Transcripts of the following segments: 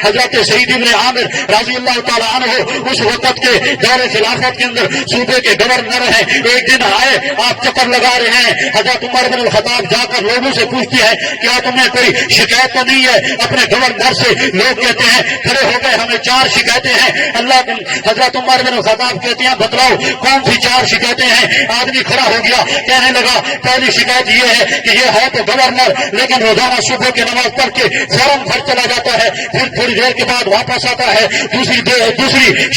حضرت سعید ابن عامر رضی اللہ تعالیٰ عنہ اس وقت کے دور خلافت کے اندر صوبے کے گورنر ہیں. ایک دن آئے, آپ چکر لگا رہے ہیں. حضرت عمر بن الخطاب جا کر لوگوں سے پوچھتے ہیں کیا تمہیں کوئی شکایت تو نہیں ہے اپنے گورنر سے؟ لوگ کہتے ہیں کھڑے ہو گئے ہمیں 4 شکایتیں ہیں. حضرت عمر بن الخطاب کہتے ہیں بتلاؤ کون سی 4 شکایتیں ہیں؟ آدمی کھڑا ہو گیا, کہنے لگا پہلی شکایت یہ ہے کہ یہ ہے تو گورنر لیکن روزانہ صبح کی نماز پڑھ کے فوراً گھر چلا جاتا ہے, پھر تھوڑی دیر کے بعد واپس آتا ہے. دوسری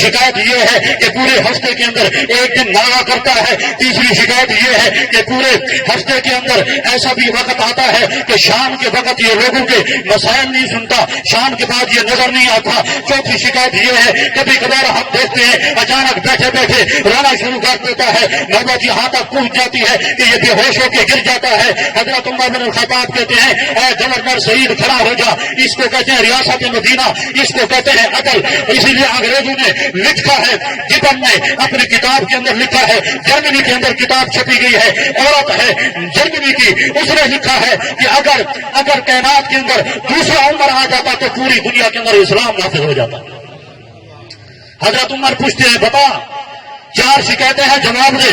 شکایت یہ ہے کہ پورے ہفتے کے اندر ایک دن ناغا کرتا ہے. تیسری شکایت یہ ہے کہ پورے ہفتے کے اندر ایسا بھی وقت آتا ہے کہ شام کے وقت یہ لوگوں کے مسائل نہیں سنتا, شام کے بعد یہ نظر نہیں آتا. چوتھی شکایت یہ ہے کبھی کبھار ہم دیکھتے ہیں اچانک بیٹھے بیٹھے رونا شروع کر دیتا ہے, نوبت یہاں تک پہنچ جاتی ہے کہ یہ بے ہوش ہو کے گر جاتا ہے. حضرت عمر بن الخطاب کہتے ہیں اے گورنر سعید کھڑا ہو جا. اس کو کہتے ہیں ریاست مدینہ, اس کو کہتے ہیں عدل. اسی لیے انگریزوں نے لکھا ہے, جبن نے اپنی کتاب کے اندر لکھا ہے, جرمنی کے اندر کتاب چھپی گئی ہے, عورت ہے جرمنی کی, اس نے لکھا ہے کہ اگر کائنات کے اندر دوسرا عمر آ جاتا تو پوری دنیا کے اندر اسلام نافذ ہو جاتا. حضرت عمر پوچھتے ہیں بتا 4 شکایتیں ہیں, جواب دے.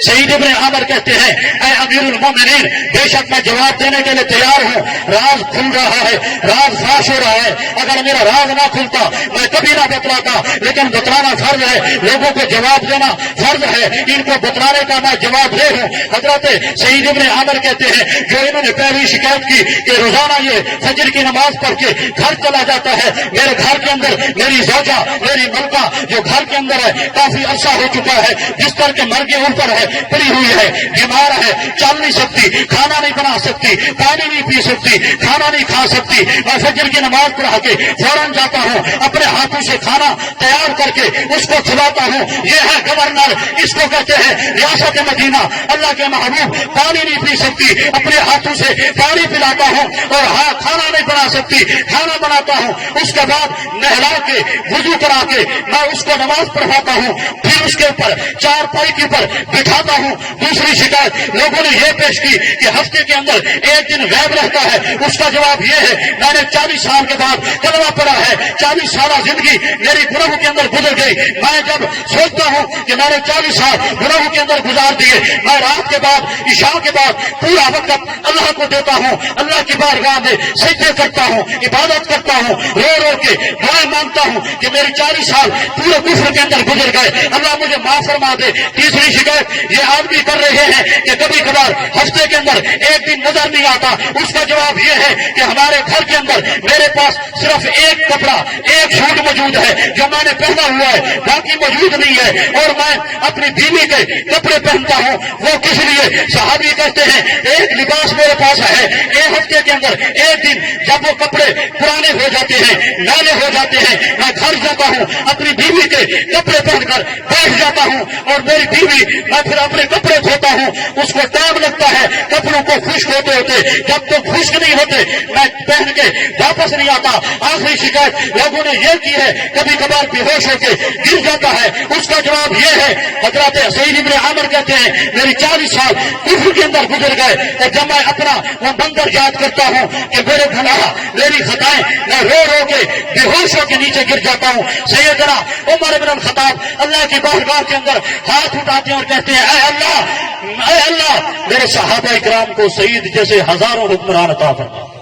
سعید ابن عامر کہتے ہیں اے امیر المومنین بے شک میں جواب دینے کے لیے تیار ہوں. راز کھل رہا ہے, راز فاش ہو رہا ہے. اگر میرا راز نہ کھلتا میں کبھی نہ بتلاتا, لیکن بتلانا فرض ہے, لوگوں کو جواب دینا فرض ہے. ان کو بتلانے کا میں جواب دے ہوں. حضرت سعید ابن عامر کہتے ہیں جو انہوں نے پہلی شکایت کی کہ روزانہ یہ فجر کی نماز پڑھ کے گھر چلا جاتا ہے, میرے گھر کے اندر میری زوجہ میری ملکہ جو گھر کے اندر ہے کافی عرصہ ہو چکا ہے, بستر کے مرگے اوپر ہے, پڑی ہوئی ہے, بیمار ہے, چل نہیں سکتی, کھانا نہیں بنا سکتی, پانی نہیں پی سکتی, کھانا نہیں کھا سکتی. میں فجر کی نماز پڑھا کے فوراً جاتا ہوں, اپنے ہاتھوں سے کھانا تیار کر کے اس کو کھلاتا ہوں. یہ ہے گورنر, اس کو کہتے ہیں ریاست مدینہ. اللہ کے محبوب پانی نہیں پی سکتی, اپنے ہاتھوں سے پانی پلاتا ہوں, اور ہاں کھانا نہیں بنا سکتی, کھانا بناتا ہوں. اس کے بعد نہلا کے وضو کرا کے میں اس کو نماز پڑھاتا ہوں, پھر اس کے اوپر 4 پائی کے اوپر بٹھاتا ہوں. دوسری شکایت لوگوں نے یہ پیش کی کہ ہفتے کے اندر ایک دن غائب رہتا ہے. اس کا جواب یہ ہے میں نے 40 سال کے بعد کلمہ پڑھا ہے, 40 سالہ زندگی میری گناہوں کے اندر گزر گئی. میں جب سوچتا ہوں کہ میں نے 40 سال گناہوں کے اندر گزار دیے, میں رات کے بعد عشاء کے بعد پورا وقت اللہ کو دیتا ہوں, اللہ کی بارگاہ میں سجدے کرتا ہوں, عبادت کرتا ہوں, رو رو کے دعائیں مانگتا ہوں کہ میری 40 سال پورے کفر کے اندر گزر گئے, اللہ مجھے معاف فرما دے. تیسری شکایت یہ آدمی کر رہے ہیں کہ کبھی کبھار ہفتے کے اندر ایک دن نظر نہیں آتا. اس کا جواب یہ ہے کہ ہمارے گھر کے اندر میرے پاس صرف ایک کپڑا ایک سوٹ موجود ہے جو میں نے پہنا ہوا ہے, باقی موجود نہیں ہے, اور میں اپنی بیوی کے کپڑے پہنتا ہوں. وہ کس لیے؟ صحابی کہتے ہیں ایک لباس میرے پاس ہے, ایک ہفتے کے اندر ایک دن جب وہ کپڑے پرانے ہو جاتے ہیں, میلے ہو جاتے ہیں, میں گھر جاتا ہوں, اپنی بیوی کے کپڑے پہن کر بیٹھ جاتا ہوں, اور میری بیوی میں پھر اپنے کپڑے دھوتا ہوں. اس کو ٹائم لگتا ہے کپڑوں کو خشک ہوتے ہوتے, جب تک خشک نہیں ہوتے میں پہن کے واپس نہیں آتا. آخری شکایت لوگوں نے یہ کی ہے کبھی کبھار بے ہوش ہو کے گر جاتا ہے. اس کا جواب یہ ہے حضرت سعید ابن عامر کہتے ہیں میری 40 سال کفر کے اندر گزر گئے, اور جب میں اپنا وہ منظر یاد کرتا ہوں کہ میرے گناہ میری خطائیں, میں رو رو کے بے ہوش ہو کے نیچے گر جاتا ہوں. سیدنا عمر بن الخطاب اللہ کی بارگاہ کے اندر ہاتھ اٹھاتے ہیں اور کہتے ہیں اے اللہ میرے صحابہ کرام کو سعید جیسے ہزاروں حکمران عطا فرما.